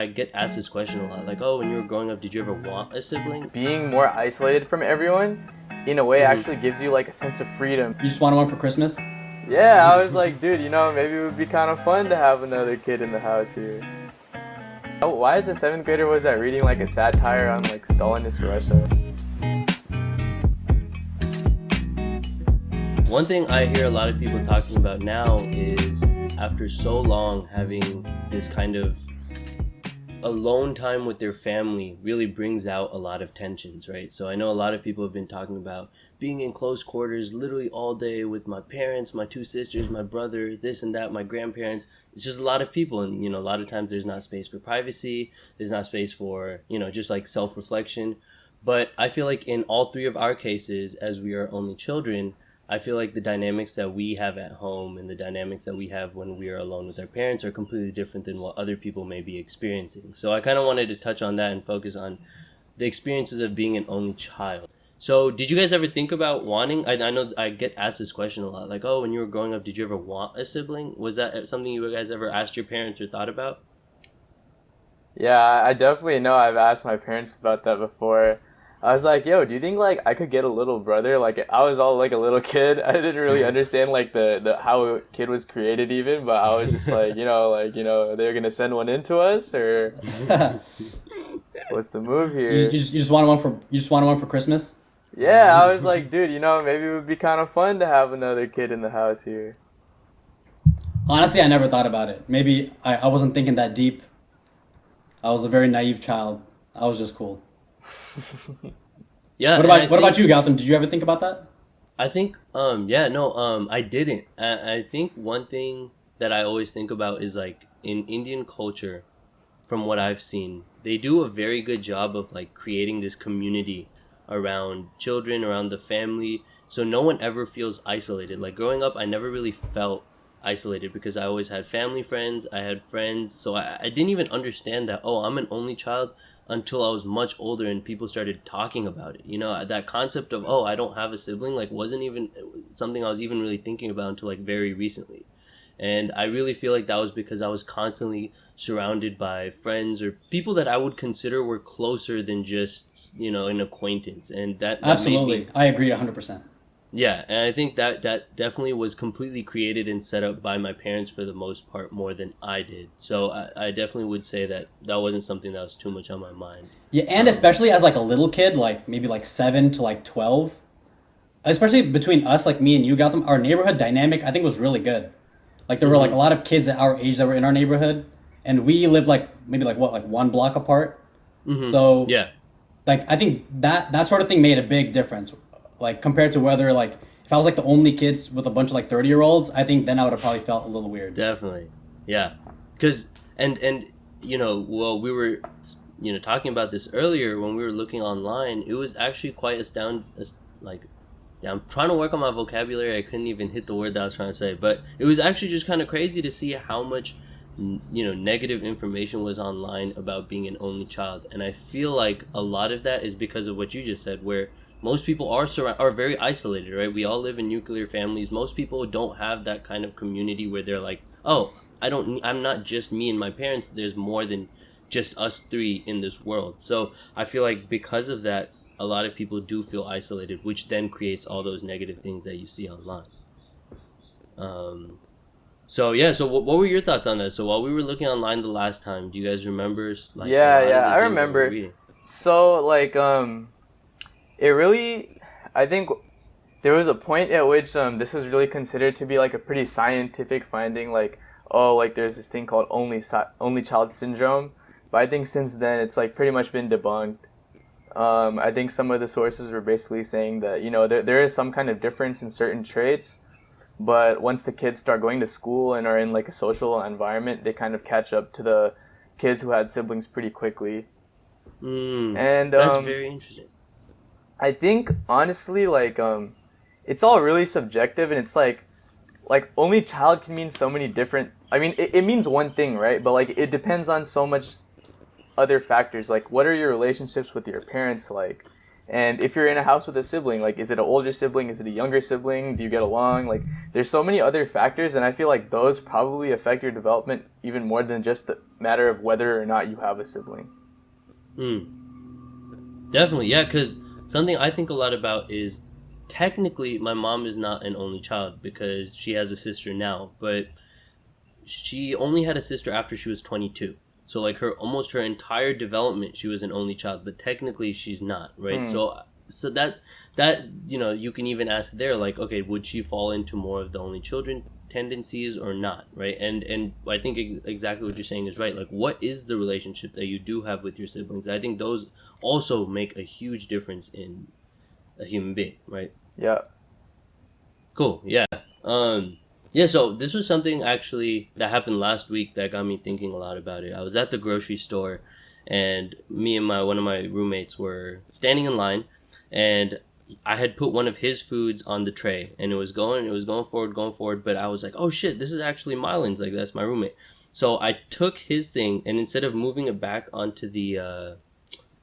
I get asked this question a lot, like, oh, when you were growing up, did you ever want a sibling? Being more isolated from everyone, in a way, actually gives you like a sense of freedom. You just wanted one for Christmas? Yeah, I was like, dude, maybe it would be kind of fun to have another kid in the house here. Oh, why is the 7th grader was that reading like a satire on like Stalinist Russia? One thing I hear a lot of people talking about now is after so long having this kind of alone time with their family really brings out a lot of tensions, right? So I know a lot of people have been talking about being in close quarters literally all day with my parents, my 2 sisters, my brother, this and that, my grandparents. It's just a lot of people, and a lot of times there's not space for privacy, there's not space for just like self-reflection. But I feel like in all 3 of our cases, as we are only children, I feel like the dynamics that we have at home and the dynamics that we have when we are alone with our parents are completely different than what other people may be experiencing. So I kind of wanted to touch on that and focus on the experiences of being an only child. So did you guys ever think about wanting, I know I get asked this question a lot, like, oh, when you were growing up, did you ever want a sibling? Was that something you guys ever asked your parents or thought about? Yeah, I definitely know I've asked my parents about that before. I was like, yo, do you think like I could get a little brother? Like I was all like a little kid. I didn't really understand like the how a kid was created even, but I was just like, they're gonna send one into us or what's the move here? You just wanted one for Christmas? Yeah, I was like, dude, maybe it would be kind of fun to have another kid in the house here. Honestly, I never thought about it. Maybe I wasn't thinking that deep. I was a very naive child. I was just cool. Yeah. What about you, Gautam? Did you ever think about that? I think, I didn't. I think one thing that I always think about is like in Indian culture, from what I've seen, they do a very good job of like creating this community around children, around the family. So no one ever feels isolated. Like growing up, I never really felt isolated because I always had family friends. I had friends. So I didn't even understand that, oh, I'm an only child until I was much older and people started talking about it. That concept of, oh, I don't have a sibling, like wasn't even something I was even really thinking about until like very recently. And I really feel like that was because I was constantly surrounded by friends or people that I would consider were closer than just, an acquaintance. And that Absolutely. made me, I agree 100%. yeah, and I think that definitely was completely created and set up by my parents for the most part more than I did. So I definitely would say that wasn't something that was too much on my mind. Yeah, and especially as like a little kid, like maybe like 7 to like 12, especially between us, like me and you, Gautam, our neighborhood dynamic, I think was really good. Like there were like a lot of kids at our age that were in our neighborhood, and we lived like maybe like 1 block apart. Mm-hmm. So yeah, like I think that sort of thing made a big difference. Like compared to whether like if I was like the only kids with a bunch of like 30-year-olds, I think then I would have probably felt a little weird. Definitely, yeah, because and well, we were talking about this earlier when we were looking online. It was actually quite I'm trying to work on my vocabulary. I couldn't even hit the word that I was trying to say, but it was actually just kind of crazy to see how much negative information was online about being an only child. And I feel like a lot of that is because of what you just said, where most people are very isolated, right? We all live in nuclear families. Most people don't have that kind of community where they're like, oh, I'm not just me and my parents. There's more than just us 3 in this world. So I feel like because of that, a lot of people do feel isolated, which then creates all those negative things that you see online. So what were your thoughts on that? So while we were looking online the last time, do you guys remember I remember. So like it really, I think there was a point at which this was really considered to be like a pretty scientific finding, like, oh, like there's this thing called only child syndrome. But I think since then it's like pretty much been debunked. I think some of the sources were basically saying that, there is some kind of difference in certain traits, but once the kids start going to school and are in like a social environment, they kind of catch up to the kids who had siblings pretty quickly. And that's very interesting. I think honestly, like it's all really subjective, and it's like only child can mean so many different. I mean, it means one thing, right? But like it depends on so much other factors. Like, what are your relationships with your parents like? And if you're in a house with a sibling, like, is it an older sibling? Is it a younger sibling? Do you get along? Like, there's so many other factors, and I feel like those probably affect your development even more than just the matter of whether or not you have a sibling. Definitely, yeah, because something I think a lot about is technically my mom is not an only child because she has a sister now, but she only had a sister after she was 22. So like almost her entire development, she was an only child, but technically she's not, right? So that you can even ask there, like, okay, would she fall into more of the only children tendencies or not, right? And I think exactly what you're saying is right. Like, what is the relationship that you do have with your siblings? I think those also make a huge difference in a human being, right? Yeah. Cool. Yeah. Yeah, so this was something actually that happened last week that got me thinking a lot about it. I was at the grocery store, and me and one of my roommates were standing in line, and I had put one of his foods on the tray, and it was going forward, but I was like, oh shit, this is actually Mylan's, like, that's my roommate. So I took his thing, and instead of moving it back onto the,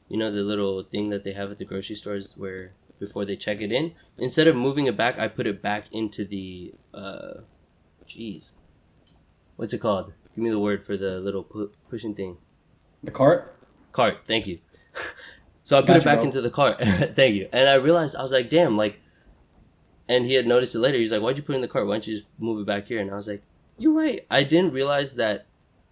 the little thing that they have at the grocery stores where before they check it in, instead of moving it back, I put it back into the, what's it called? Give me the word for the little pushing thing. The cart? Cart, thank you. So I put it back into the cart. Thank you. And I realized, I was like, damn, like, and he had noticed it later. He's like, why'd you put it in the cart? Why don't you just move it back here? And I was like, you're right. I didn't realize that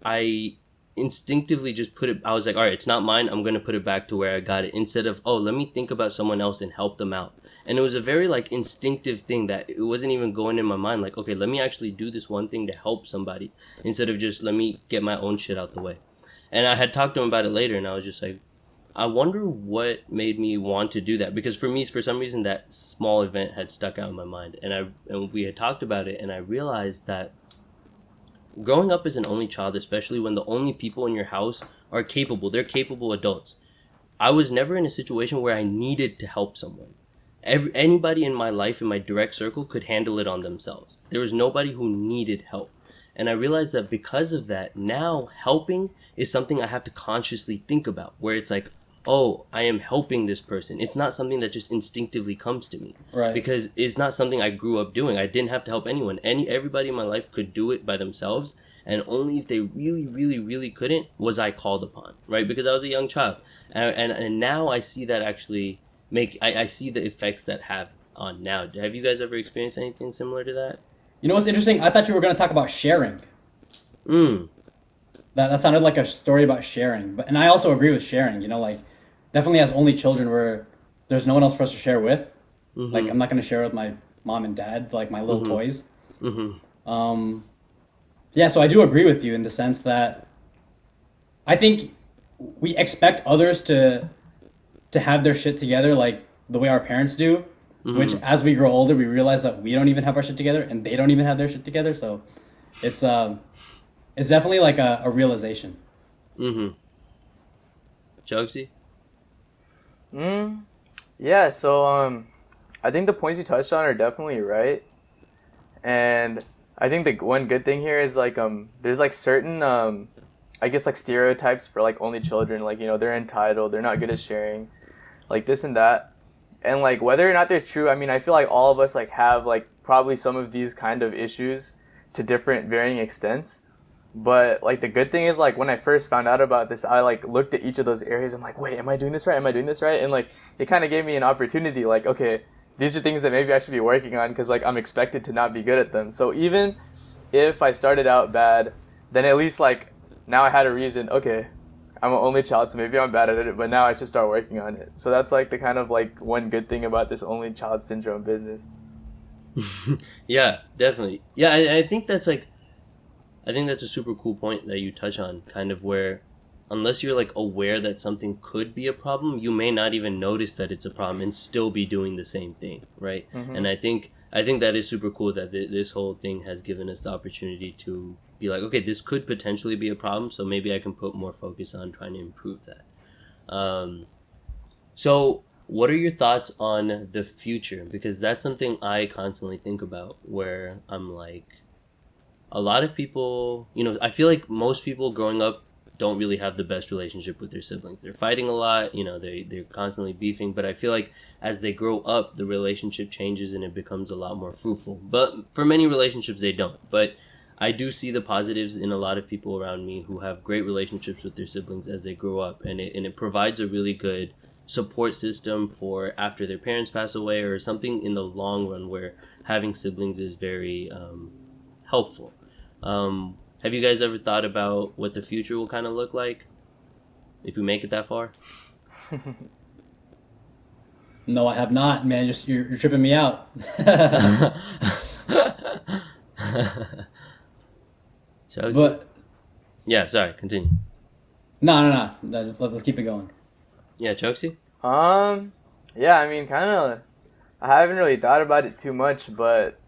I instinctively just put it, I was like, all right, it's not mine. I'm going to put it back to where I got it instead of, oh, let me think about someone else and help them out. And it was a very, like, instinctive thing that it wasn't even going in my mind. Like, okay, let me actually do this one thing to help somebody instead of just let me get my own shit out the way. And I had talked to him about it later, and I was just like, I wonder what made me want to do that. Because for me, for some reason, that small event had stuck out in my mind. And we had talked about it, and I realized that growing up as an only child, especially when the only people in your house are capable, they're capable adults. I was never in a situation where I needed to help someone. Anybody in my life, in my direct circle, could handle it on themselves. There was nobody who needed help. And I realized that because of that, now helping is something I have to consciously think about, where it's like, oh, I am helping this person. It's not something that just instinctively comes to me. Right. Because it's not something I grew up doing. I didn't have to help anyone. Everybody in my life could do it by themselves. And only if they really, really, really couldn't was I called upon, right? Because I was a young child. And now I see that actually I see the effects that have on now. Have you guys ever experienced anything similar to that? You know what's interesting? I thought you were going to talk about sharing. That sounded like a story about sharing. And I also agree with sharing, like, definitely as only children where there's no one else for us to share with. Mm-hmm. Like, I'm not going to share with my mom and dad, like, my little toys. Mm-hmm. Yeah, so I do agree with you in the sense that I think we expect others to have their shit together like the way our parents do, which as we grow older, we realize that we don't even have our shit together and they don't even have their shit together. So it's definitely like a realization. Choksi? Yeah, so I think the points you touched on are definitely right. And I think the one good thing here is like there's like certain I guess like stereotypes for like only children, like, they're entitled, they're not good at sharing, like this and that. And like whether or not they're true, I mean, I feel like all of us like have like probably some of these kind of issues to different varying extents. But like the good thing is, like, when I first found out about this, I like looked at each of those areas and like, wait, am I doing this right? Am I doing this right? And like it kind of gave me an opportunity, like, okay, these are things that maybe I should be working on because like I'm expected to not be good at them. So even if I started out bad, then at least like now I had a reason, okay, I'm an only child, so maybe I'm bad at it, but now I should start working on it. So that's like the kind of like one good thing about this only child syndrome business. Yeah, definitely. Yeah, I think that's like, I think that's a super cool point that you touch on, kind of where unless you're like aware that something could be a problem, you may not even notice that it's a problem and still be doing the same thing, right? And I think that is super cool that this whole thing has given us the opportunity to be like, okay, this could potentially be a problem, so maybe I can put more focus on trying to improve that. So what are your thoughts on the future? Because that's something I constantly think about, where I'm like, a lot of people, I feel like most people growing up don't really have the best relationship with their siblings. They're fighting a lot, they're constantly beefing, but I feel like as they grow up, the relationship changes and it becomes a lot more fruitful. But for many relationships, they don't. But I do see the positives in a lot of people around me who have great relationships with their siblings as they grow up, and it provides a really good support system for after their parents pass away or something in the long run where having siblings is very helpful. Have you guys ever thought about what the future will kind of look like if we make it that far? No, I have not, man. You're tripping me out. But yeah, sorry, continue. No. Let's keep it going. Yeah, Choksi? Yeah, I mean, kind of, I haven't really thought about it too much, but,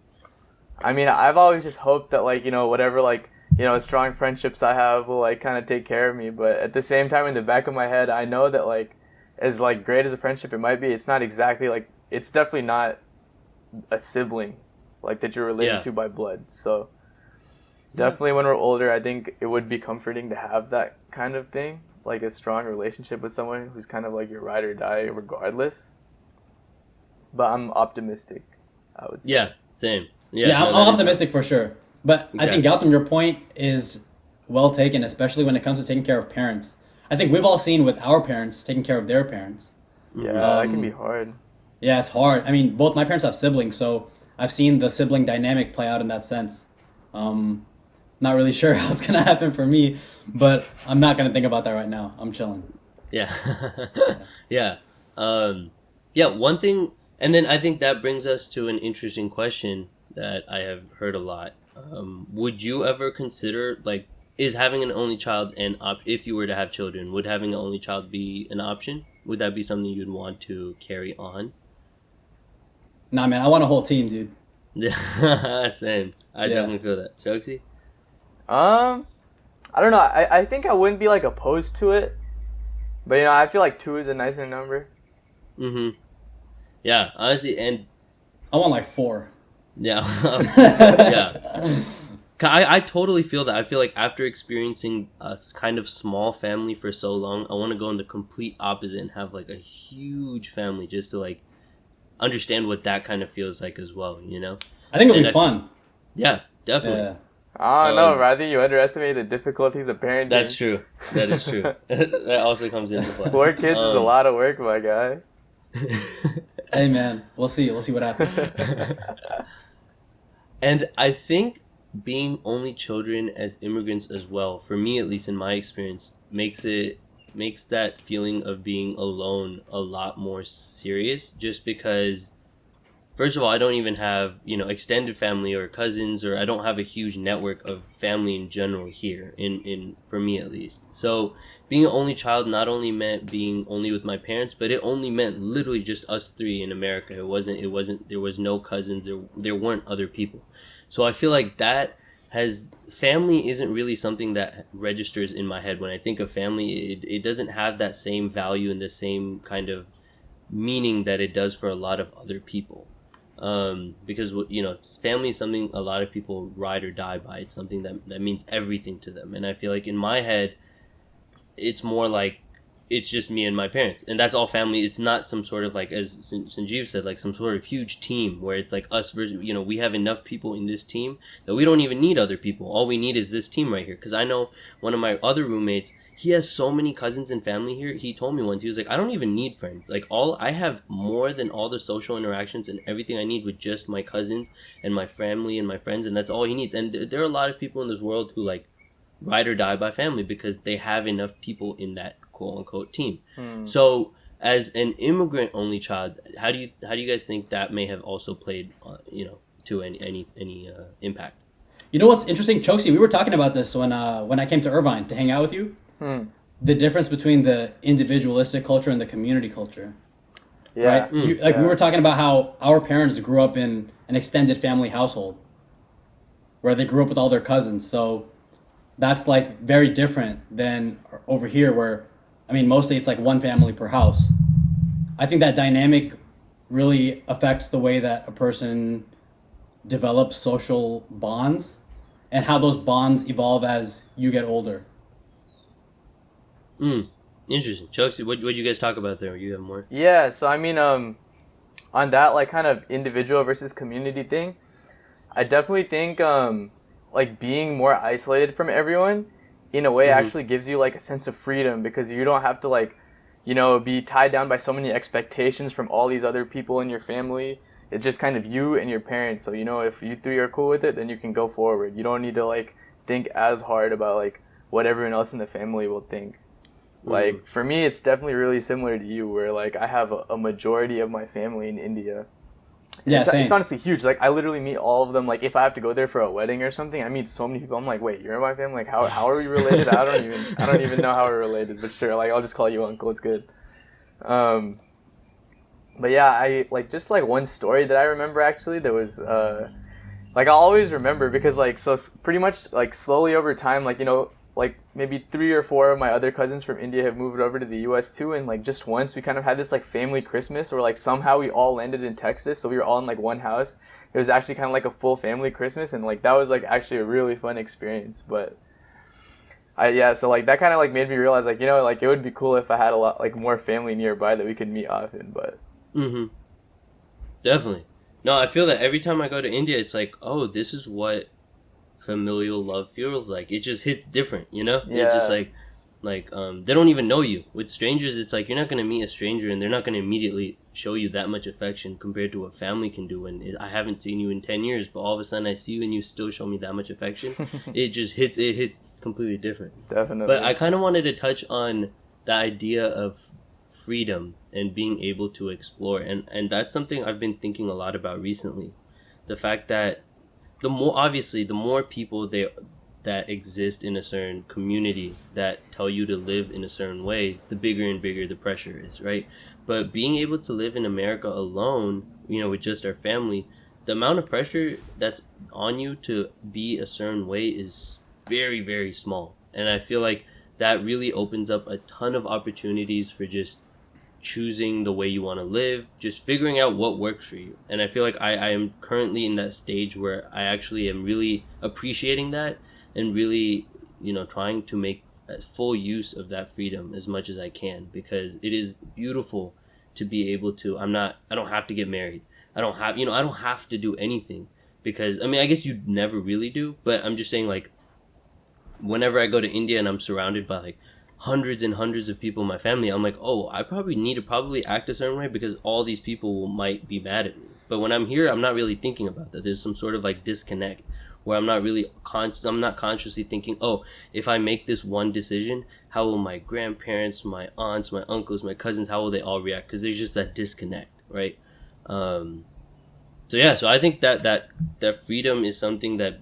I mean, I've always just hoped that, like, whatever, like, strong friendships I have will, like, kind of take care of me, but at the same time, in the back of my head, I know that, like, as, like, great as a friendship it might be, it's not exactly, like, it's definitely not a sibling, like, that you're related to by blood, so, definitely when we're older, I think it would be comforting to have that kind of thing, like a strong relationship with someone who's kind of like your ride or die regardless. But I'm optimistic, I would say. Yeah, same. Yeah, I'm optimistic for sure. But exactly. I think, Gautam, your point is well taken, especially when it comes to taking care of parents. I think we've all seen with our parents taking care of their parents. Yeah, that can be hard. Yeah, it's hard. I mean, both my parents have siblings, so I've seen the sibling dynamic play out in that sense. Not really sure how it's going to happen for me, but I'm not going to think about that right now. I'm chilling. Yeah. Yeah. One thing, and then I think that brings us to an interesting question that I have heard a lot. Would you ever consider, like, is having an only child if you were to have children, would having an only child be an option? Would that be something you'd want to carry on? Nah, man, I want a whole team, dude. Same. I definitely feel that. Choksi? I don't know. I think I wouldn't be, like, opposed to it. But, I feel like 2 is a nicer number. Mm-hmm. Yeah, honestly, and... I want, like, 4. Yeah. Yeah. I totally feel that. I feel like after experiencing a kind of small family for so long, I want to go in the complete opposite and have, like, a huge family just to, like, understand what that kind of feels like as well, I think it'll be fun. Yeah, definitely. Yeah. Oh, no, rather you underestimate the difficulties of parenting. That's true. That is true. That also comes into play. 4 kids is a lot of work, my guy. Hey, man. We'll see. We'll see what happens. And I think being only children as immigrants as well, for me at least in my experience, makes that feeling of being alone a lot more serious, just because... First of all, I don't even have, extended family or cousins, or I don't have a huge network of family in general here, for me at least. So being an only child not only meant being only with my parents, but it only meant literally just us 3 in America. There was no cousins, there weren't other people. So I feel like family isn't really something that registers in my head. When I think of family, it doesn't have that same value and the same kind of meaning that it does for a lot of other people. Because family is something a lot of people ride or die by. It's something that means everything to them, and I feel like in my head it's more like it's just me and my parents, and that's all family. It's not some sort of, like, as Sanjiv said, like some sort of huge team where it's like us versus, we have enough people in this team that we don't even need other people. All we need is this team right here. Because I know one of my other roommates, he has so many cousins and family here. He told me once, he was like, I don't even need friends. Like, I have more than all the social interactions and everything I need with just my cousins and my family and my friends, and that's all he needs. And there are a lot of people in this world who, like, ride or die by family because they have enough people in that quote-unquote team. So as an immigrant only child, how do you guys think that may have also played to any impact? You know what's interesting, Choksi, we were talking about this when I came to Irvine to hang out with you. The difference between the individualistic culture and the community culture. Yeah. Right? We were talking about how our parents grew up in an extended family household where they grew up with all their cousins. So that's, like, very different than over here where, I mean, mostly it's like one family per house. I think that dynamic really affects the way that a person develops social bonds and how those bonds evolve as you get older. Interesting. Choksi, what'd you guys talk about there? You have more? Yeah, so I mean, on that like kind of individual versus community thing, I definitely think like being more isolated from everyone in a way actually gives you like a sense of freedom, because you don't have to like, you know, be tied down by so many expectations from all these other people in your family. It's just kind of you and your parents. So, you know, if you three are cool with it, then you can go forward. You don't need to like think as hard about like what everyone else in the family will think. Like, for me, it's definitely really similar to you, where, like, I have a majority of my family in India. Yeah, same. It's honestly huge. Like, I literally meet all of them. Like, if I have to go there for a wedding or something, I meet so many people. I'm like, wait, you're in my family? Like, how are we related? I don't even know how we're related. But sure, like, I'll just call you uncle. It's good. But yeah, I, like, just, like, one story that I remember, actually, that was, like, I'll always remember, because, like, so pretty much, like, slowly over time, like, you know, like maybe 3 or 4 of my other cousins from India have moved over to the US too, and like just once we kind of had this like family Christmas where like somehow we all landed in Texas, so we were all in like one house. It was actually kind of like a full family Christmas, and like that was like actually a really fun experience. But so like that kind of like made me realize, like, you know, like it would be cool if I had a lot like more family nearby that we could meet often. But definitely. No, I feel that every time I go to India, it's like, oh, this is what familial love feels like. It just hits different, you know? Yeah. It's just like they don't even know you. With strangers, it's like you're not going to meet a stranger and they're not going to immediately show you that much affection compared to what family can do. And I haven't seen you in 10 years, but all of a sudden I see you and you still show me that much affection. It hits completely different. Definitely. But I kind of wanted to touch on the idea of freedom and being able to explore, and that's something I've been thinking a lot about recently. The fact that the more people that exist in a certain community that tell you to live in a certain way, the bigger and bigger the pressure is, right? But being able to live in America alone, you know, with just our family, the amount of pressure that's on you to be a certain way is very, very small. And I feel like that really opens up a ton of opportunities for just choosing the way you want to live, just figuring out what works for you. And I feel like I am currently in that stage where I actually am really appreciating that and really, you know, trying to make full use of that freedom as much as I can, because it is beautiful to be able to, I don't have to get married. I don't have to do anything, because, I mean, I guess you never really do, but I'm just saying, like, whenever I go to India and I'm surrounded by like hundreds and hundreds of people in my family, I'm like, oh, I probably need to act a certain way because all these people might be mad at me. But when I'm here, I'm not really thinking about that. There's some sort of like disconnect where I'm not really I'm not consciously thinking, oh, if I make this one decision, how will my grandparents, my aunts, my uncles, my cousins, how will they all react? Because there's just that disconnect, right? So I think that freedom is something that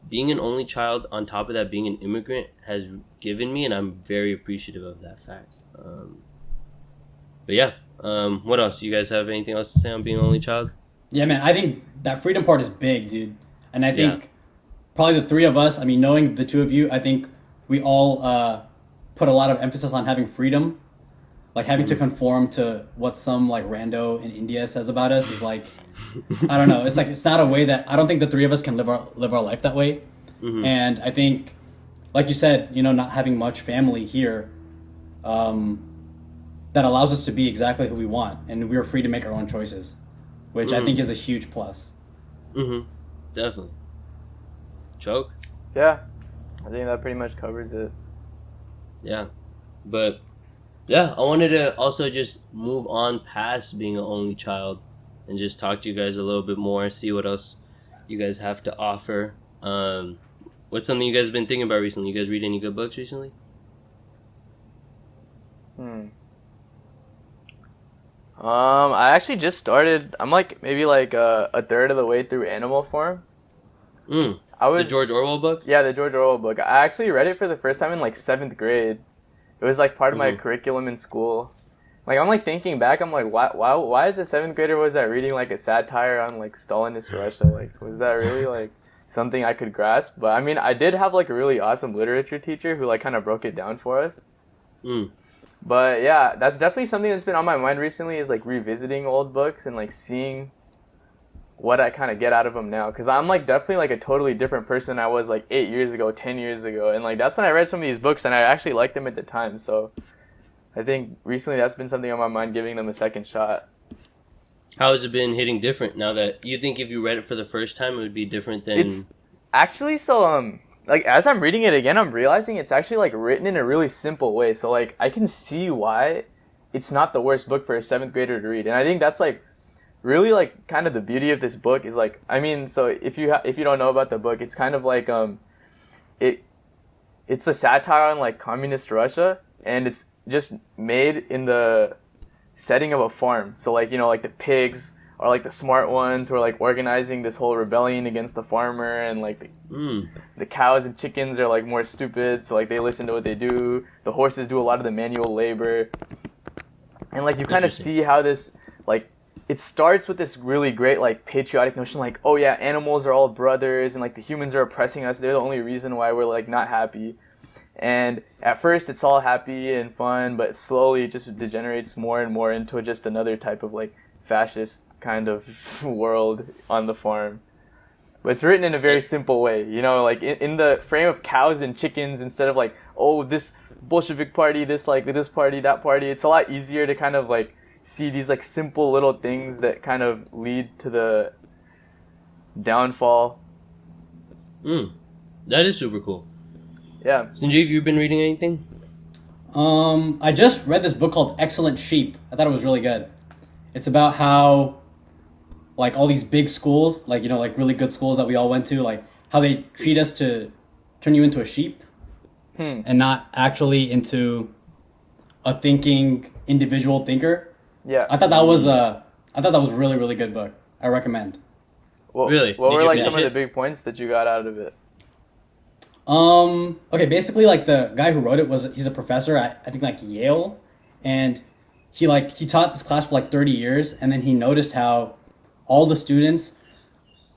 being an only child, on top of that being an immigrant, has given me, and I'm very appreciative of that fact. What else? You guys have anything else to say on being an only child? Yeah, man, I think that freedom part is big, dude. And I think probably the three of us, I mean, knowing the two of you, I think we all put a lot of emphasis on having freedom. Like, having to conform to what some, like, rando in India says about us is, like, I don't know. It's, like, it's not a way that, I don't think the three of us can live our life that way. And I think, like you said, you know, not having much family here, that allows us to be exactly who we want. And we're free to make our own choices, which I think is a huge plus. Definitely. Choke? Yeah. I think that pretty much covers it. Yeah. But... yeah, I wanted to also just move on past being an only child and just talk to you guys a little bit more, see what else you guys have to offer. What's something you guys have been thinking about recently? You guys read any good books recently? I actually just started, I'm like maybe like a third of the way through Animal Farm. The George Orwell book? Yeah, the George Orwell book. I actually read it for the first time in like 7th grade. It was like part of my curriculum in school. Like, I'm like thinking back, I'm like, why is a 7th grader was that reading like a satire on like Stalinist Russia? Like, was that really like something I could grasp? But I mean, I did have like a really awesome literature teacher who like kind of broke it down for us. But yeah, that's definitely something that's been on my mind recently, is like revisiting old books and like seeing what I kind of get out of them now, because I'm like definitely like a totally different person I was like 8 years ago, 10 years ago, and like that's when I read some of these books and I actually liked them at the time. So I think recently that's been something on my mind, giving them a second shot. How has it been hitting different now that you think if you read it for the first time it would be different than? It's actually like as I'm reading it again, I'm realizing it's actually like written in a really simple way. So like I can see why it's not the worst book for a 7th grader to read, and I think that's like really like kind of the beauty of this book is like, I mean, so if you don't know about the book, it's kind of like it's a satire on like communist Russia, and it's just made in the setting of a farm. So like, you know, like the pigs are like the smart ones who are like organizing this whole rebellion against the farmer, and like the cows and chickens are like more stupid, so like they listen to what they do. The horses do a lot of the manual labor, and like you kind of see how this like, it starts with this really great like patriotic notion, like, oh yeah, animals are all brothers, and like the humans are oppressing us, they're the only reason why we're like not happy. And at first it's all happy and fun, but slowly it just degenerates more and more into just another type of like fascist kind of world on the farm. But it's written in a very simple way, you know, like in the frame of cows and chickens, instead of like, oh, this Bolshevik party, this party, that party. It's a lot easier to kind of like see these like simple little things that kind of lead to the downfall. That is super cool. Yeah. Sanjiv, you've been reading anything? I just read this book called Excellent Sheep. I thought it was really good. It's about how, like, all these big schools, like, you know, like really good schools that we all went to, like how they treat us to turn you into a sheep and not actually into a thinking individual thinker. Yeah. I thought that was a really, really good book. I recommend. Really? What Did were you like finish some of it? the big points that you got out of it? Okay, basically, like, the guy who wrote it he's a professor at, I think, like, Yale, and he taught this class for like 30 years, and then he noticed how all the students,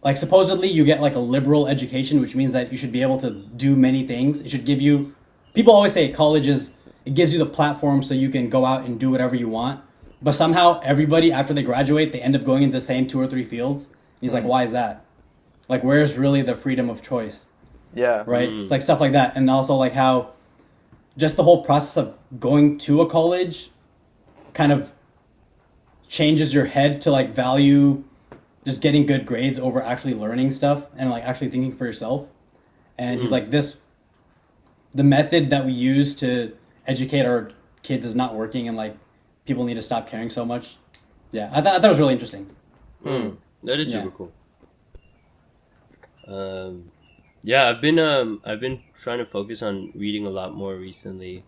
like, supposedly you get like a liberal education, which means that you should be able to do many things. It should give you, people always say it gives you the platform so you can go out and do whatever you want, but somehow everybody, after they graduate, they end up going into the same 2 or 3 fields. And he's like, why is that? Like, where's really the freedom of choice? Yeah. Right? It's like stuff like that. And also like how just the whole process of going to a college kind of changes your head to like value just getting good grades over actually learning stuff and like actually thinking for yourself. And he's like, the method that we use to educate our kids is not working, and like people need to stop caring so much. Yeah, I thought it was really interesting. That is super cool. Yeah, I've been trying to focus on reading a lot more recently.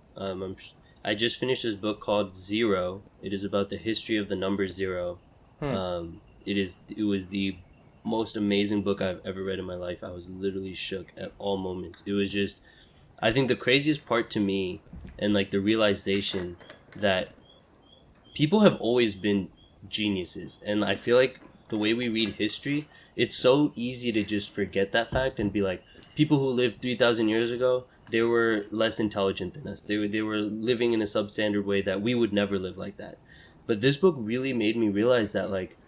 I just finished this book called Zero. It is about the history of the number zero. It was the most amazing book I've ever read in my life. I was literally shook at all moments. It was just, I think the craziest part to me, and like the realization that people have always been geniuses, and I feel like the way we read history, it's so easy to just forget that fact and be like, people who lived 3,000 years ago, they were less intelligent than us. They were living in a substandard way that we would never live like that. But this book really made me realize that like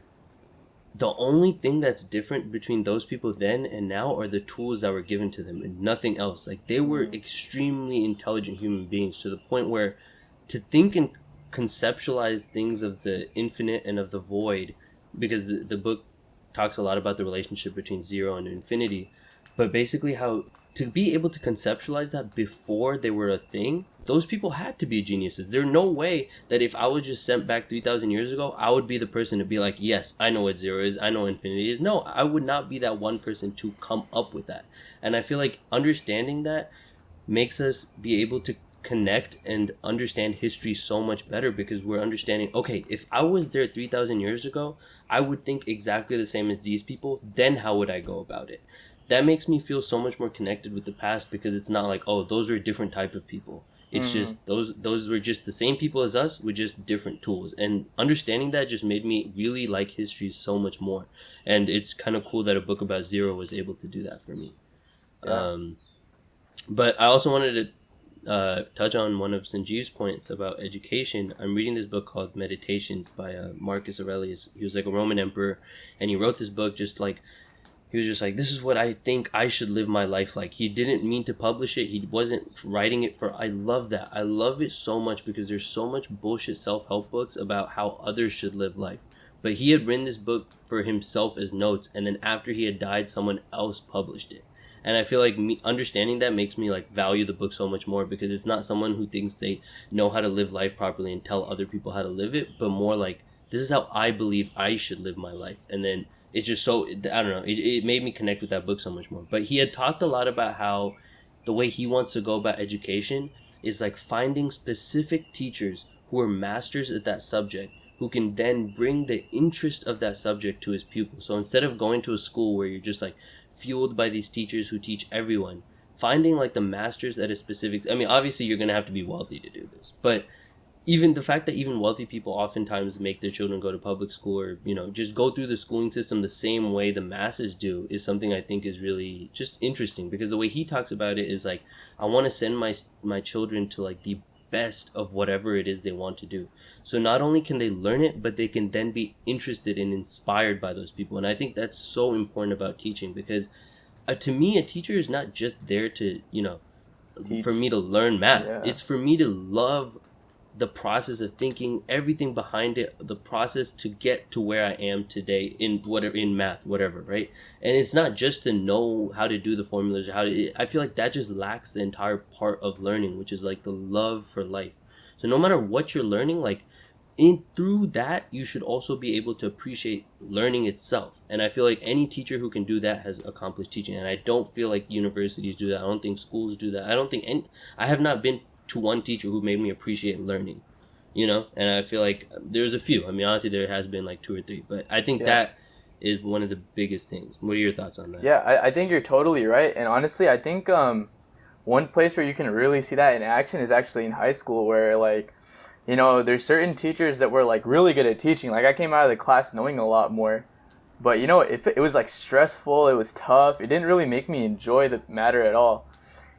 the only thing that's different between those people then and now are the tools that were given to them and nothing else. Like they were extremely intelligent human beings to the point where to think and conceptualize things of the infinite and of the void, because the book talks a lot about the relationship between zero and infinity, but basically how to be able to conceptualize that before they were a thing, those people had to be geniuses. There's no way that if I was just sent back 3,000 years ago, I would be the person to be like, yes, I know what zero is, I know what infinity is. No, I would not be that one person to come up with that. And I feel like understanding that makes us be able to connect and understand history so much better, because we're understanding, okay, if I was there 3,000 years ago, I would think exactly the same as these people, then how would I go about it? That makes me feel so much more connected with the past, because it's not like, oh, those are a different type of people. It's just those were just the same people as us with just different tools. And understanding that just made me really like history so much more. And it's kind of cool that a book about zero was able to do that for me. Yeah. But I also wanted to touch on one of Sanjeev's points about education, I'm reading this book called Meditations by Marcus Aurelius. He was like a Roman emperor, and he wrote this book just like, he was just like, this is what I think I should live my life like. He didn't mean to publish it. He wasn't writing it for, I love that. I love it so much because there's so much bullshit self-help books about how others should live life. But he had written this book for himself as notes, and then after he had died, someone else published it. And I feel like me understanding that makes me like value the book so much more, because it's not someone who thinks they know how to live life properly and tell other people how to live it, but more like, this is how I believe I should live my life. And then it's just so, I don't know, it made me connect with that book so much more. But he had talked a lot about how the way he wants to go about education is like finding specific teachers who are masters at that subject, who can then bring the interest of that subject to his pupils. So instead of going to a school where you're just like fueled by these teachers who teach everyone, finding like the masters at a specific, I mean, obviously you're going to have to be wealthy to do this, but even the fact that even wealthy people oftentimes make their children go to public school, or, you know, just go through the schooling system the same way the masses do, is something I think is really just interesting, because the way he talks about it is like, I want to send my children to like the best of whatever it is they want to do. So not only can they learn it, but they can then be interested and inspired by those people. And I think that's so important about teaching, because to me, a teacher is not just there to, you know, for me to learn math. Yeah. It's for me to love the process of thinking, everything behind it, the process to get to where I am today in whatever, in math, whatever, right? And it's not just to know how to do the formulas or how to, I feel like that just lacks the entire part of learning, which is like the love for life. So no matter what you're learning, like through that, you should also be able to appreciate learning itself. And I feel like any teacher who can do that has accomplished teaching. And I don't feel like universities do that. I don't think schools do that. I have not been to one teacher who made me appreciate learning, you know? And I feel like there's a few. I mean, honestly, there has been like 2 or 3, but I think that is one of the biggest things. What are your thoughts on that? Yeah, I think you're totally right. And honestly, I think one place where you can really see that in action is actually in high school, where like, you know, there's certain teachers that were like really good at teaching. Like I came out of the class knowing a lot more, but you know, if it was like stressful, it was tough, it didn't really make me enjoy the matter at all.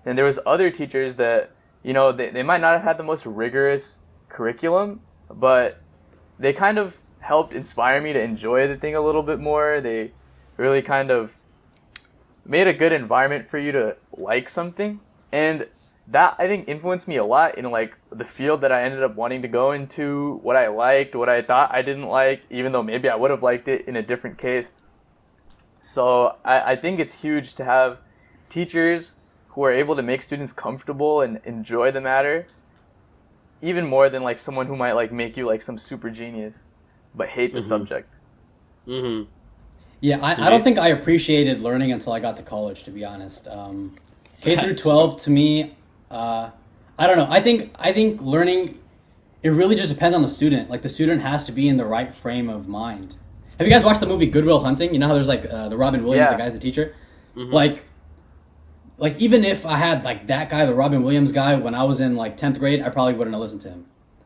And there was other teachers that, you know, they might not have had the most rigorous curriculum, but they kind of helped inspire me to enjoy the thing a little bit more. They really kind of made a good environment for you to like something. And that, I think, influenced me a lot in like the field that I ended up wanting to go into, what I liked, what I thought I didn't like, even though maybe I would have liked it in a different case. So I think it's huge to have teachers who are able to make students comfortable and enjoy the matter, even more than like someone who might like make you like some super genius but hate the subject. Mm-hmm. Yeah, I don't think I appreciated learning until I got to college, to be honest. K through 12 to me, I don't know. I think learning, it really just depends on the student. Like the student has to be in the right frame of mind. Have you guys watched the movie Good Will Hunting? You know how there's like the Robin Williams, the guy's the teacher? Mm-hmm. Like even if I had like that guy, the Robin Williams guy, when I was in like 10th grade, I probably wouldn't have listened to him.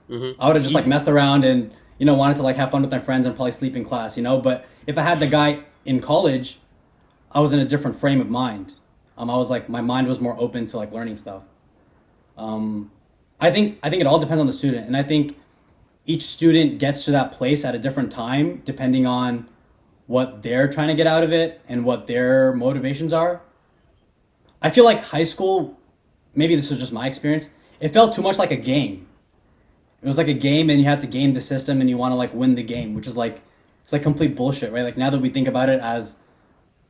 Mm-hmm. I would have just like messed around and, you know, wanted to like have fun with my friends and probably sleep in class, you know? But if I had the guy in college, I was in a different frame of mind. I was like, my mind was more open to like learning stuff. I think it all depends on the student. And I think each student gets to that place at a different time, depending on what they're trying to get out of it and what their motivations are. I feel like high school, maybe this was just my experience, it felt too much like a game. It was like a game and you had to game the system and you want to like win the game, which is like, it's like complete bullshit, right? Like now that we think about it as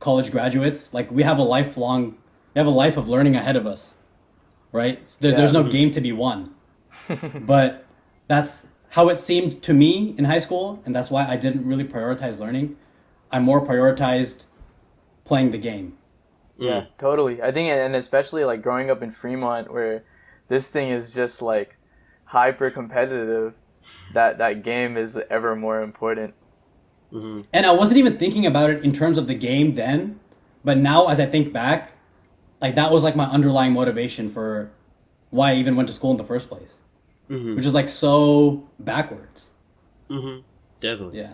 college graduates, like we have a life of learning ahead of us, right? So there's no game to be won. But that's how it seemed to me in high school, and that's why I didn't really prioritize learning. I more prioritized playing the game. Yeah, totally. I think, and especially like growing up in Fremont, where this thing is just like hyper competitive, that game is ever more important. Mm-hmm. And I wasn't even thinking about it in terms of the game then, but now as I think back, like that was like my underlying motivation for why I even went to school in the first place, which is like so backwards. Mm-hmm. Definitely. Yeah.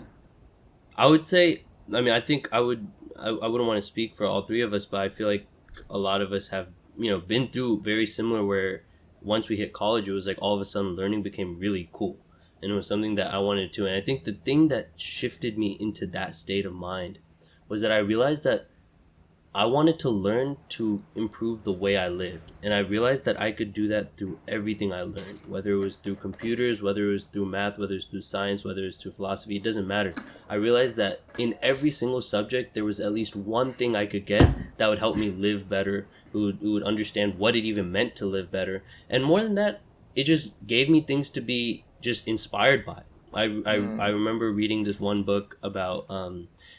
I would say, I mean, I think I wouldn't want to speak for all three of us, but I feel like a lot of us have, you know, been through very similar where once we hit college, it was like all of a sudden learning became really cool. And it was something that I wanted to. And I think the thing that shifted me into that state of mind was that I realized that I wanted to learn to improve the way I lived. And I realized that I could do that through everything I learned, whether it was through computers, whether it was through math, whether it was through science, whether it was through philosophy, it doesn't matter. I realized that in every single subject, there was at least one thing I could get that would help me live better, who would understand what it even meant to live better. And more than that, it just gave me things to be just inspired by. I remember reading this one book about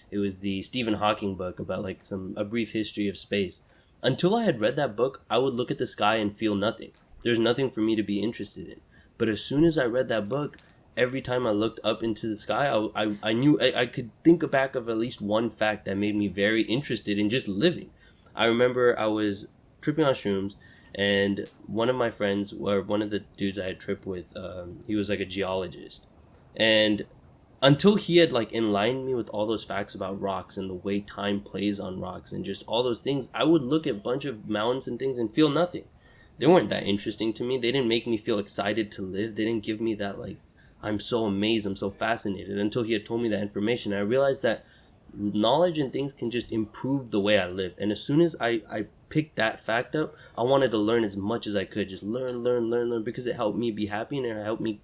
it was the Stephen Hawking book about like a brief history of space. Until I had read that book, I would look at the sky and feel nothing. There's nothing for me to be interested in. But as soon as I read that book, every time I looked up into the sky, I knew I could think back of at least one fact that made me very interested in just living. I remember I was tripping on shrooms, and one of my friends, or one of the dudes I had tripped with, he was like a geologist. And until he had like enlightened me with all those facts about rocks and the way time plays on rocks and just all those things, I would look at a bunch of mountains and things and feel nothing. They weren't that interesting to me. They didn't make me feel excited to live. They didn't give me that like, I'm so amazed, I'm so fascinated, until he had told me that information. And I realized that knowledge and things can just improve the way I live. And as soon as I picked that fact up, I wanted to learn as much as I could. Just learn, because it helped me be happy, and it helped me.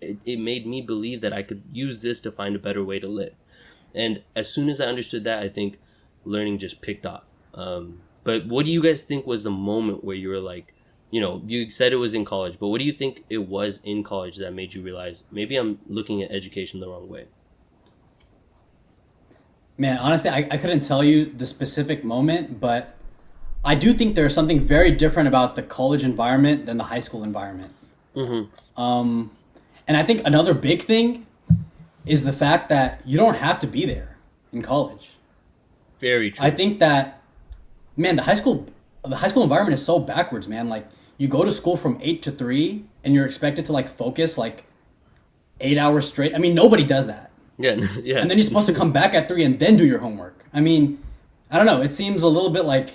It made me believe that I could use this to find a better way to live. And as soon as I understood that, I think learning just picked off. But what do you guys think was the moment where you were like, you said it was in college, but what do you think it was in college that made you realize maybe I'm looking at education the wrong way? Man, honestly, I couldn't tell you the specific moment, but I do think there's something very different about the college environment than the high school environment. Mm-hmm. And I think another big thing is the fact that you don't have to be there in college. Very true. I think that, man, the high school environment is so backwards, man. Like, you go to school from 8 to 3 and you're expected to like focus like 8 hours straight. I mean, nobody does that. Yeah. And then you're supposed to come back at 3 and then do your homework. I mean, I don't know. It seems a little bit like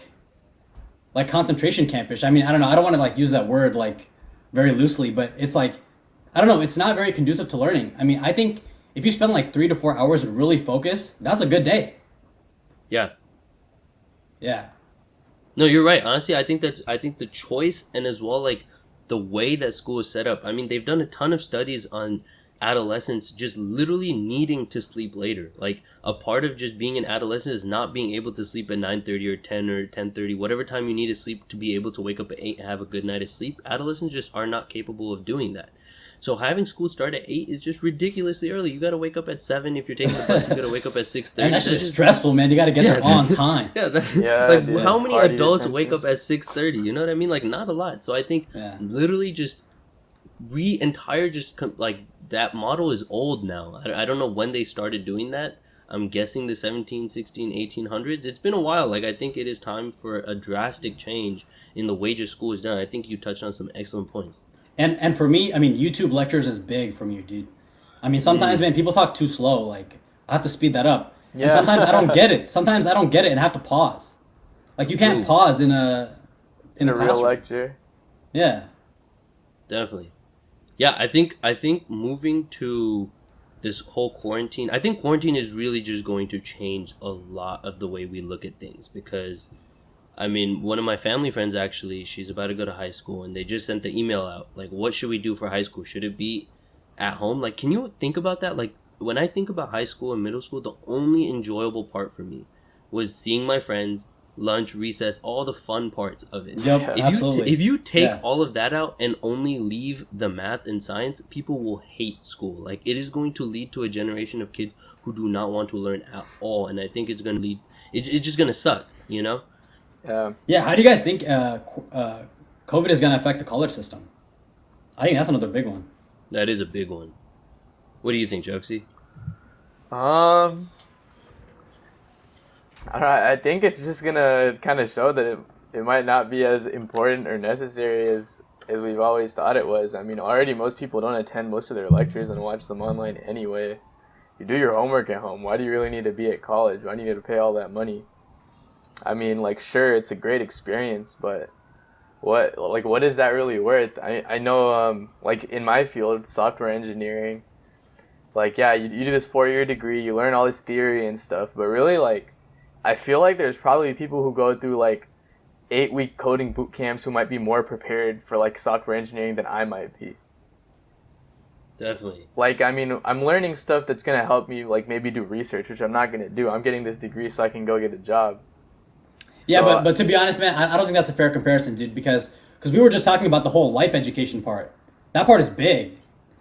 concentration campish. I mean, I don't know. I don't want to like use that word like very loosely, but it's like, I don't know. It's not very conducive to learning. I mean, I think if you spend like 3 to 4 hours and really focus, that's a good day. Yeah. Yeah. No, you're right. Honestly, I think the choice, and as well like the way that school is set up. I mean, they've done a ton of studies on adolescents just literally needing to sleep later. Like, a part of just being an adolescent is not being able to sleep at 9:30 or 10 or 10:30, whatever time you need to sleep to be able to wake up at 8 and have a good night of sleep. Adolescents just are not capable of doing that. So having school start at 8 is just ridiculously early. You got to wake up at 7 if you're taking the bus. You got to wake up at 6:30. And that's just stressful, man. You got to get there on time. Like, how many adults wake up at 6:30? You know what I mean? Like, not a lot. So I think literally just like that model is old now. I don't know when they started doing that. I'm guessing the 17, 16, 1800s. It's been a while. Like, I think it is time for a drastic change in the way just school is done. I think you touched on some excellent points. And for me, I mean, YouTube lectures is big for me, dude. I mean, sometimes, man, people talk too slow. Like, I have to speed that up. Yeah. And sometimes I don't get it. Sometimes I don't get it and have to pause. Like, you can't pause in a real lecture. Yeah. Definitely. Yeah, I think moving to this whole quarantine, I think quarantine is really just going to change a lot of the way we look at things, because I mean, one of my family friends, actually, she's about to go to high school, and they just sent the email out. Like, what should we do for high school? Should it be at home? Like, can you think about that? Like, when I think about high school and middle school, the only enjoyable part for me was seeing my friends, lunch, recess, all the fun parts of it. Yep, absolutely. If you take all of that out and only leave the math and science, people will hate school. Like, it is going to lead to a generation of kids who do not want to learn at all. And I think it's going to lead... It's just going to suck, you know? Yeah, how do you guys think COVID is going to affect the college system? I think that's another big one. That is a big one. What do you think, Choksi? I think it's just going to kind of show that it might not be as important or necessary as we've always thought it was. I mean, already most people don't attend most of their lectures and watch them online anyway. You do your homework at home. Why do you really need to be at college? Why do you need to pay all that money? I mean, like, sure, it's a great experience, but what is that really worth? I know like in my field, software engineering, like yeah, you do this 4-year degree, you learn all this theory and stuff, but really like I feel like there's probably people who go through like 8-week coding boot camps who might be more prepared for like software engineering than I might be. Definitely. Like, I mean, I'm learning stuff that's going to help me, like, maybe do research, which I'm not going to do. I'm getting this degree so I can go get a job. Yeah, so, but to be honest, man, I don't think that's a fair comparison, dude, because we were just talking about the whole life education part. That part is big.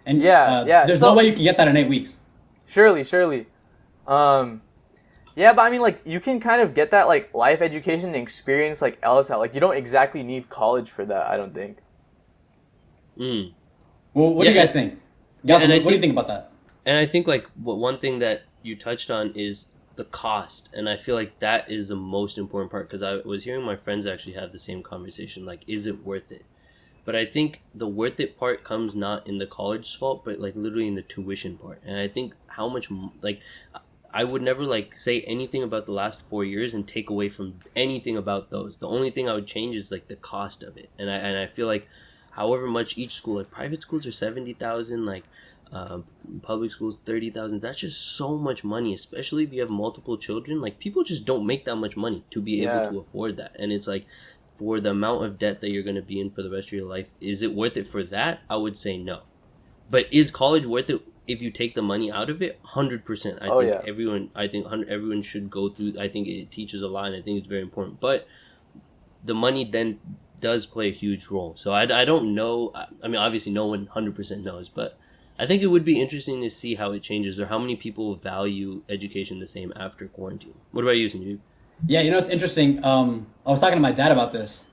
And there's no way you can get that in 8 weeks. Surely. Yeah, but I mean, like, you can kind of get that, like, life education and experience, like, LSAT. Like, you don't exactly need college for that, I don't think. Mm. Well, what do you guys think? What do you think about that? And I think, like, one thing that you touched on is the cost. And I feel like that is the most important part, because I was hearing my friends actually have the same conversation. Like, is it worth it? But I think the worth it part comes not in the college's fault, but, like, literally in the tuition part. And I think how much, like, I would never, like, say anything about the last 4 years and take away from anything about those. The only thing I would change is, like, the cost of it. And I feel like however much each school, like, private schools are 70,000, like, public schools 30,000. That's just so much money, especially if you have multiple children. Like, people just don't make that much money to be able to afford that. And it's like, for the amount of debt that you're going to be in for the rest of your life, is it worth it for that? I would say no. But is college worth it if you take the money out of it? 100%. I think everyone should go through. I think it teaches a lot, and I think it's very important. But the money then does play a huge role. So I don't know. I mean, obviously no one 100% knows, but I think it would be interesting to see how it changes, or how many people value education the same after quarantine. What about you, Sanjiv? Yeah, you know, it's interesting. I was talking to my dad about this,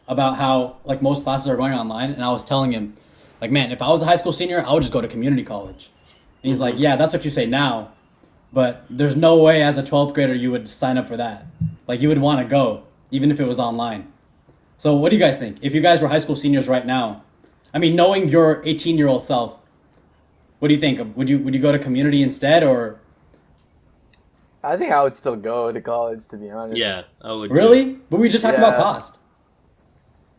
about how, like, most classes are going online, and I was telling him, like, man, if I was a high school senior, I would just go to community college. And he's like, yeah, that's what you say now, but there's no way as a 12th grader you would sign up for that. Like, you would want to go, even if it was online. So what do you guys think? If you guys were high school seniors right now, I mean, knowing your 18-year-old self, what do you think? Would you go to community instead, or? I think I would still go to college, to be honest. Yeah, I would. Really? Too. But we just talked about cost.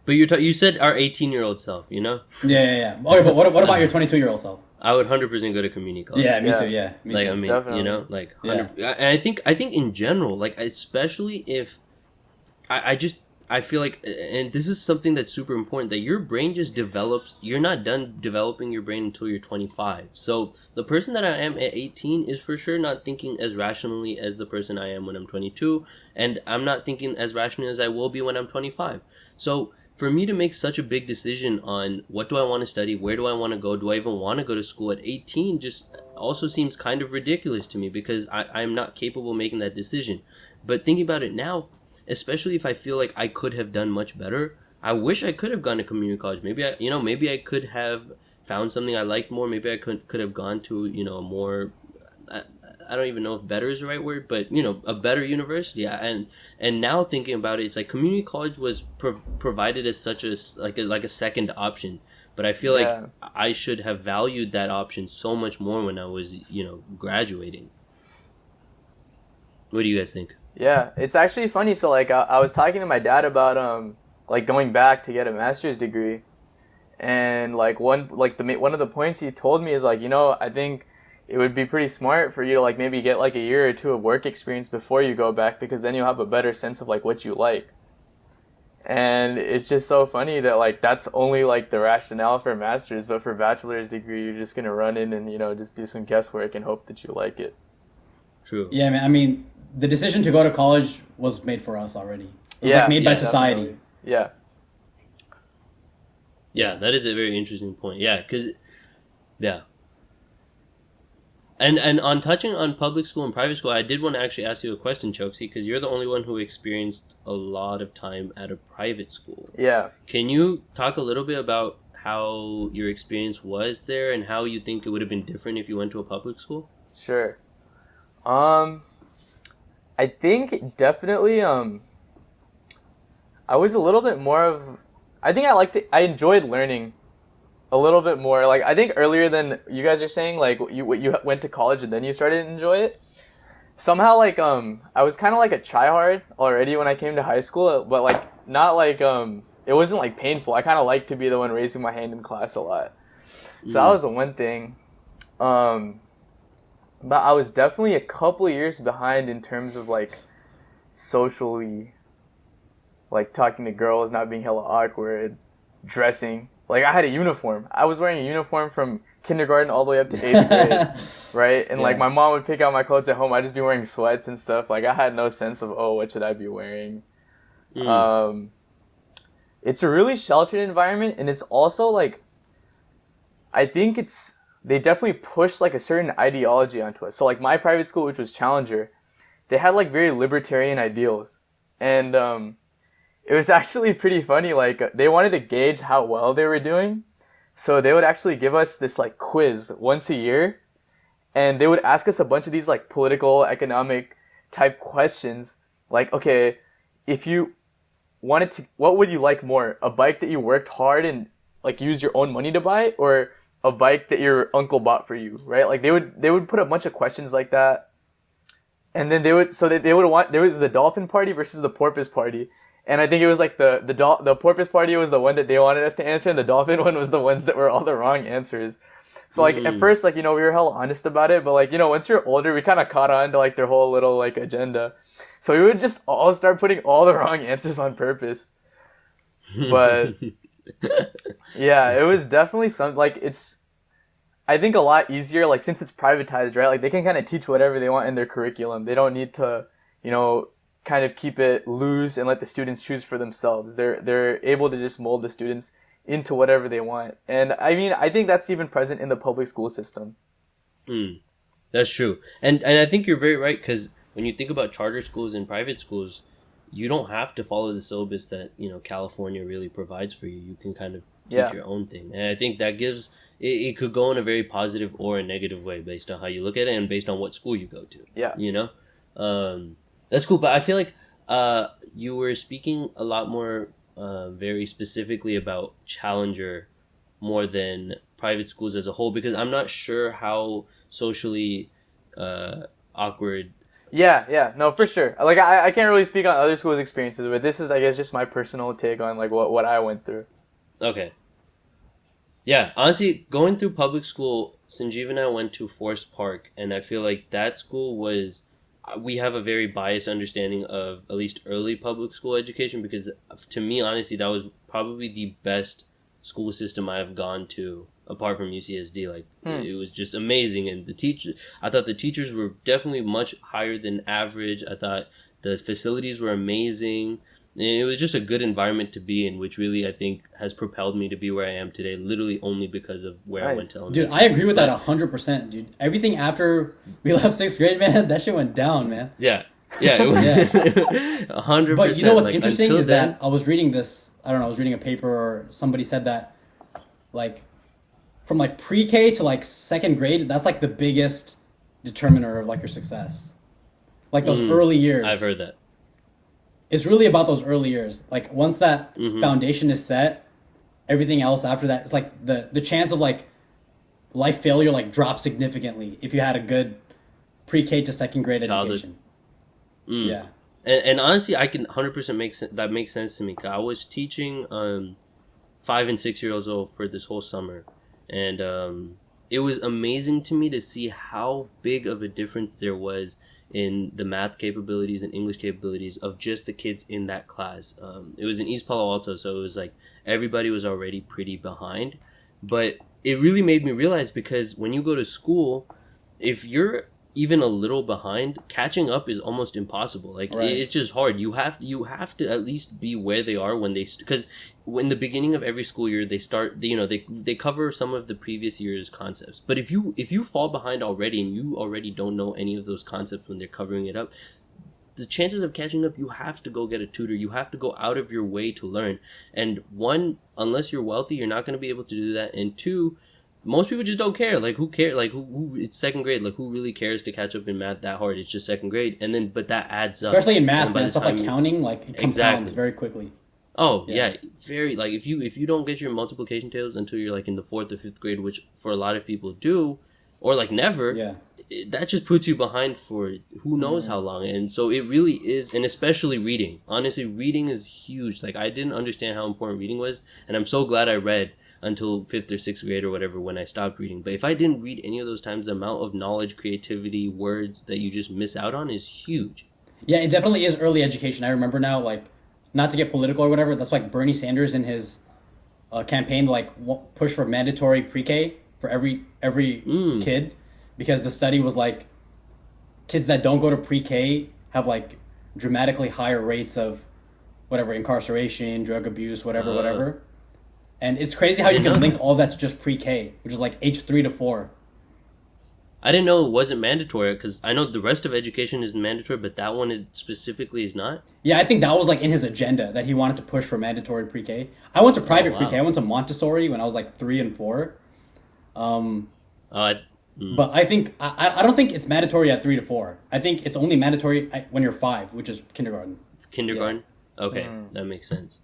But you said our 18-year-old self, you know? Yeah. Okay, but what about your 22-year-old self? I would 100% go to community college. Yeah, me too. Yeah, me like, too. I mean, Definitely. You know, like, 100%. Yeah. And I think in general, like, especially if I feel like, and this is something that's super important, that your brain just develops. You're not done developing your brain until you're 25. So the person that I am at 18 is for sure not thinking as rationally as the person I am when I'm 22. And I'm not thinking as rationally as I will be when I'm 25. So for me to make such a big decision on what do I want to study, where do I want to go, do I even want to go to school at 18 just also seems kind of ridiculous to me, because I'm not capable of making that decision. But thinking about it now, especially if I feel like I could have done much better, I wish I could have gone to community college. Maybe I could have found something I liked more. Maybe I could have gone to, you know, a more, I don't even know if better is the right word, but, you know, a better university. And now thinking about it, it's like community college was provided as such a second option. But I feel like I should have valued that option so much more when I was, you know, graduating. What do you guys think? Yeah, it's actually funny. So, like, I was talking to my dad about like going back to get a master's degree, and like one of the points he told me is like, you know, I think it would be pretty smart for you to like maybe get like a year or two of work experience before you go back, because then you'll have a better sense of like what you like. And it's just so funny that like that's only like the rationale for a master's, but for bachelor's degree you're just gonna run in and, you know, just do some guesswork and hope that you like it. True. Yeah, man. I mean, the decision to go to college was made for us already. It was like made by society. Definitely. Yeah. Yeah, that is a very interesting point. Yeah, because, yeah. And on touching on public school and private school, I did want to actually ask you a question, Choksi, because you're the only one who experienced a lot of time at a private school. Yeah. Can you talk a little bit about how your experience was there and how you think it would have been different if you went to a public school? Sure. I think definitely I was a little bit more of, I think I enjoyed learning a little bit more. Like, I think earlier than you guys are saying, like, you went to college and then you started to enjoy it. Somehow, like, I was kind of like a tryhard already when I came to high school, but like not like it wasn't like painful. I kind of liked to be the one raising my hand in class a lot. So that was the one thing. But I was definitely a couple of years behind in terms of like socially, like talking to girls, not being hella awkward, dressing. Like I had a uniform. I was wearing a uniform from kindergarten all the way up to 8th grade, right? And like my mom would pick out my clothes at home. I'd just be wearing sweats and stuff. Like I had no sense of, oh, what should I be wearing? It's a really sheltered environment, and it's also like, I think they definitely push like a certain ideology onto us. So like my private school, which was Challenger, they had like very libertarian ideals, and it was actually pretty funny. Like they wanted to gauge how well they were doing, so they would actually give us this like quiz once a year, and they would ask us a bunch of these like political, economic type questions. Like, okay, if you wanted to, what would you like more? A bike that you worked hard and like used your own money to buy, or a bike that your uncle bought for you, right? Like they would put a bunch of questions like that, and then they would want, there was the dolphin party versus the porpoise party, and I think it was like the porpoise party was the one that they wanted us to answer, and the dolphin one was the ones that were all the wrong answers. So like at first, like, you know, we were hella honest about it, but like, you know, once you're older, we kind of caught on to like their whole little like agenda. So we would just all start putting all the wrong answers on purpose. But yeah, it was definitely it's, I think, a lot easier, like since it's privatized, right? Like they can kind of teach whatever they want in their curriculum. They don't need to, you know, kind of keep it loose and let the students choose for themselves. They're able to just mold the students into whatever they want. And I mean, I think that's even present in the public school system. That's true. And I think you're very right, because when you think about charter schools and private schools, you don't have to follow the syllabus that, you know, California really provides for you. You can kind of teach your own thing. And I think that gives, it could go in a very positive or a negative way based on how you look at it and based on what school you go to. Yeah. You know? That's cool. But I feel like you were speaking a lot more very specifically about Challenger more than private schools as a whole, because I'm not sure how socially awkward. Yeah, no, for sure. Like I can't really speak on other schools' experiences, but this is, I guess, just my personal take on like what I went through. Okay. Yeah, honestly, going through public school, Sanjiv and I went to Forest Park, and I feel like that school was, we have a very biased understanding of at least early public school education, because to me, honestly, that was probably the best school system I have gone to apart from UCSD. Like it was just amazing, and I thought the teachers were definitely much higher than average. I thought the facilities were amazing. And it was just a good environment to be in, which really, I think, has propelled me to be where I am today, literally only because of where I went to elementary. Dude, I agree with that 100%, dude. Everything after we left 6th grade, man, that shit went down, man. Yeah, it was 100%. But you know what's interesting is that I was reading this, I was reading a paper, or somebody said that, like, from, like, pre-K to, like, 2nd grade, that's, like, the biggest determiner of, like, your success. Like, those early years. I've heard that. It's really about those early years. Like, once that foundation is set, everything else after that, it's like the chance of like life failure like drops significantly if you had a good pre-K to 2nd grade education. Yeah. And honestly, I can 100% make sense to me. I was teaching 5 and 6 years old for this whole summer, and it was amazing to me to see how big of a difference there was in the math capabilities and English capabilities of just the kids in that class. It was in East Palo Alto, so it was like everybody was already pretty behind. But it really made me realize, because when you go to school, if you're even a little behind, catching up is almost impossible. Like it's just hard. You have to at least be where they are when they, because in the beginning of every school year they start, you know, they cover some of the previous year's concepts. But if you fall behind already and you already don't know any of those concepts when they're covering it up, the chances of catching up, you have to go get a tutor. You have to go out of your way to learn. And one, unless you're wealthy, you're not going to be able to do that. And two, most people just don't care. Like, who cares? Like, who it's 2nd grade. Like, who really cares to catch up in math that hard? It's just 2nd grade. And then, but that adds up. Especially in math, man. Stuff like counting, like, it compounds very quickly. Oh, yeah. Very, like, if you don't get your multiplication tables until you're, like, in the 4th or 5th grade, which for a lot of people do, or, like, never, that just puts you behind for who knows how long. And so it really is, and especially reading. Honestly, reading is huge. Like, I didn't understand how important reading was, and I'm so glad I read until 5th or 6th grade or whatever when I stopped reading. But if I didn't read any of those times, the amount of knowledge, creativity, words that you just miss out on is huge. Yeah, it definitely is early education. I remember now, like, not to get political or whatever, that's like Bernie Sanders in his campaign, like, push for mandatory pre-K for every kid, because the study was like, kids that don't go to pre-K have like dramatically higher rates of whatever, incarceration, drug abuse, whatever. And it's crazy how you can link all that to just pre-K, which is like age 3 to 4. I didn't know it wasn't mandatory, because I know the rest of education is mandatory, but that one specifically is not. Yeah, I think that was like in his agenda that he wanted to push for mandatory pre-K. I went to private pre-K. I went to Montessori when I was like 3 and 4. But I think I don't think it's mandatory at 3 to 4. I think it's only mandatory when you're 5, which is kindergarten. Kindergarten? Yeah. Okay, that makes sense.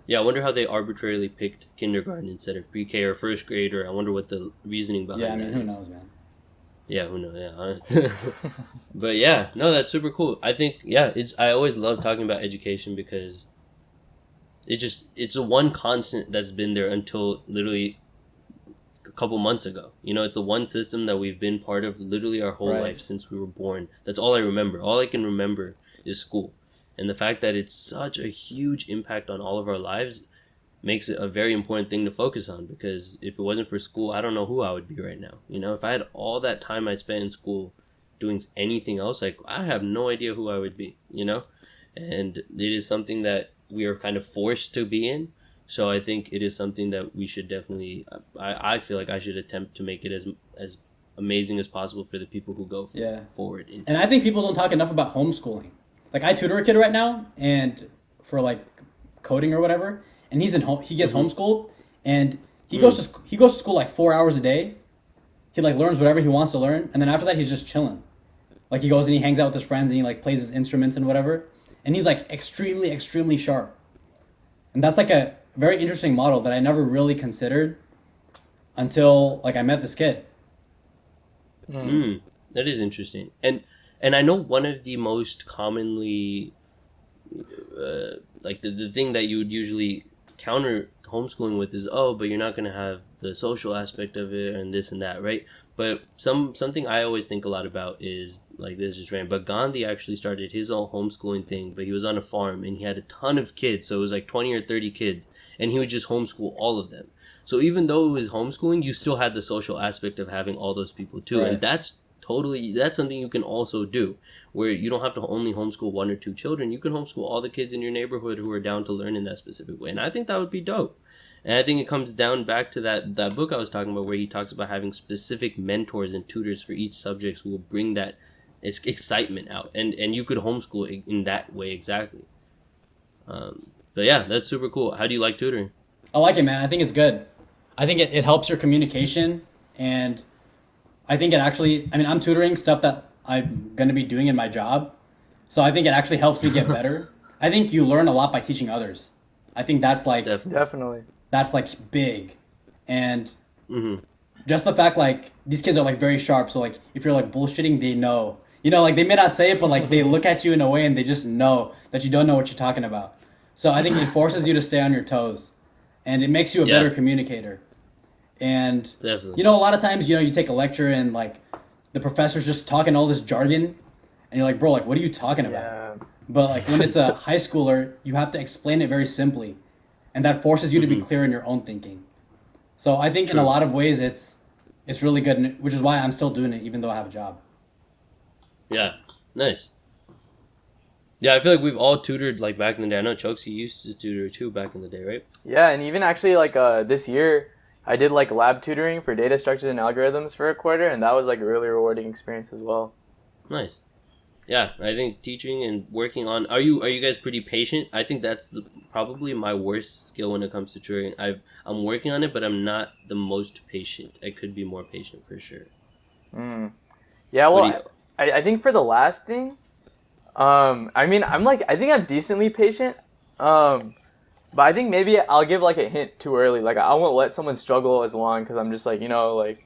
Yeah, I wonder how they arbitrarily picked kindergarten instead of pre-K or first grade, or I wonder what the reasoning behind that is. Yeah, I mean, who knows, man. Yeah, who knows? Yeah, but yeah, no, that's super cool. I think I always love talking about education because it's a one constant that's been there until literally a couple months ago. You know, it's the one system that we've been part of literally our whole life since we were born. That's all I remember. All I can remember is school, and the fact that it's such a huge impact on all of our lives makes it a very important thing to focus on, because if it wasn't for school, I don't know who I would be right now. You know, if I had all that time I'd spent in school doing anything else, like, I have no idea who I would be, you know? And it is something that we are kind of forced to be in. So I think it is something that we should definitely, I feel like I should attempt to make it as amazing as possible for the people who go forward. And I think people don't talk enough about homeschooling. Like, I tutor a kid right now, and for like coding or whatever, and he gets homeschooled, and he goes to school like 4 hours a day. He like learns whatever he wants to learn, and then after that he's just chilling. Like, he goes and he hangs out with his friends and he like plays his instruments and whatever, and he's like extremely sharp. And that's like a very interesting model that I never really considered until like I met this kid. That is interesting. And I know one of the most commonly like the thing that you would usually counter homeschooling with is, but you're not going to have the social aspect of it and this and that, right? But something I always think a lot about is, like, this just ran, but Gandhi actually started his own homeschooling thing, but he was on a farm and he had a ton of kids, so it was like 20 or 30 kids, and he would just homeschool all of them. So even though it was homeschooling, you still had the social aspect of having all those people too, and that's something you can also do, where you don't have to only homeschool 1 or 2 children. You can homeschool all the kids in your neighborhood who are down to learn in that specific way. And I think that would be dope. And I think it comes down back to that book I was talking about, where he talks about having specific mentors and tutors for each subject who will bring that excitement out. And you could homeschool in that way exactly. But yeah, that's super cool. How do you like tutoring? I like it, man. I think it's good. I think it helps your communication, and I think it actually, I mean, I'm tutoring stuff that I'm going to be doing in my job. So I think it actually helps me get better. I think you learn a lot by teaching others. I think that's like... Definitely. That's like big. And just the fact, like, these kids are like very sharp. So like, if you're like bullshitting, they know. You know, like, they may not say it, but like they look at you in a way and they just know that you don't know what you're talking about. So I think it forces you to stay on your toes. And it makes you a better communicator. And, you know, a lot of times, you know, you take a lecture and, like, the professor's just talking all this jargon, and you're like, bro, like, what are you talking about? Yeah. But, like, when it's a high schooler, you have to explain it very simply, and that forces you to be clear in your own thinking. So I think in a lot of ways it's really good, which is why I'm still doing it, even though I have a job. Yeah, nice. Yeah, I feel like we've all tutored, like, back in the day. I know Choksi used to tutor, too, back in the day, right? Yeah, and even actually, like, this year, I did like lab tutoring for data structures and algorithms for a quarter, and that was like a really rewarding experience as well. Nice. Yeah, I think teaching and working on, are you guys pretty patient? I think that's probably my worst skill when it comes to tutoring. I'm working on it, but I'm not the most patient. I could be more patient for sure. Yeah, well, I think for the last thing, I mean, I think I'm decently patient. But I think maybe I'll give like a hint too early. Like, I won't let someone struggle as long, because I'm just like, you know, like,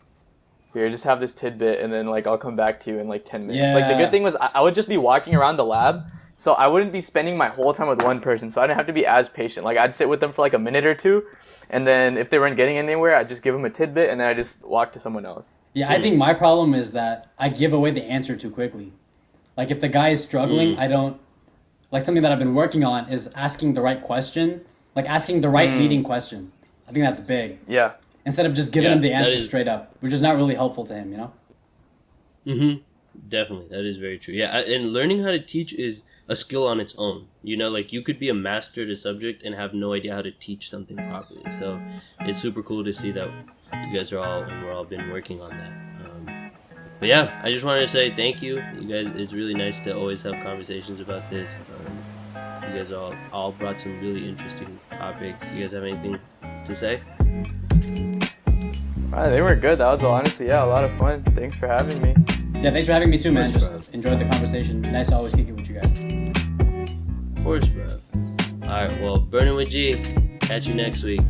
here, just have this tidbit, and then like I'll come back to you in like 10 minutes. Yeah. Like the good thing was I would just be walking around the lab, so I wouldn't be spending my whole time with one person, so I didn't have to be as patient. Like I'd sit with them for like a minute or two, and then if they weren't getting anywhere, I'd just give them a tidbit, and then I just walk to someone else. Yeah, I think my problem is that I give away the answer too quickly. Like if the guy is struggling, I don't like something that I've been working on is asking the right question, like asking the right leading question. I think that's big. Yeah. Instead of just giving him the answer straight up, which is not really helpful to him, you know? Mm-hmm. Definitely. That is very true. Yeah, and learning how to teach is a skill on its own. You know, like you could be a master at a subject and have no idea how to teach something properly. So it's super cool to see that you guys are we're all been working on that. But yeah, I just wanted to say thank you. You guys, it's really nice to always have conversations about this. You guys all brought some really interesting topics. You guys have anything to say? They were good. That was honestly, a lot of fun. Thanks for having me. Yeah, thanks for having me too, man. Course, Just enjoyed the conversation. Nice to always kick it with you guys. Of course, bro. All right, well, Burnin with G. Catch you next week.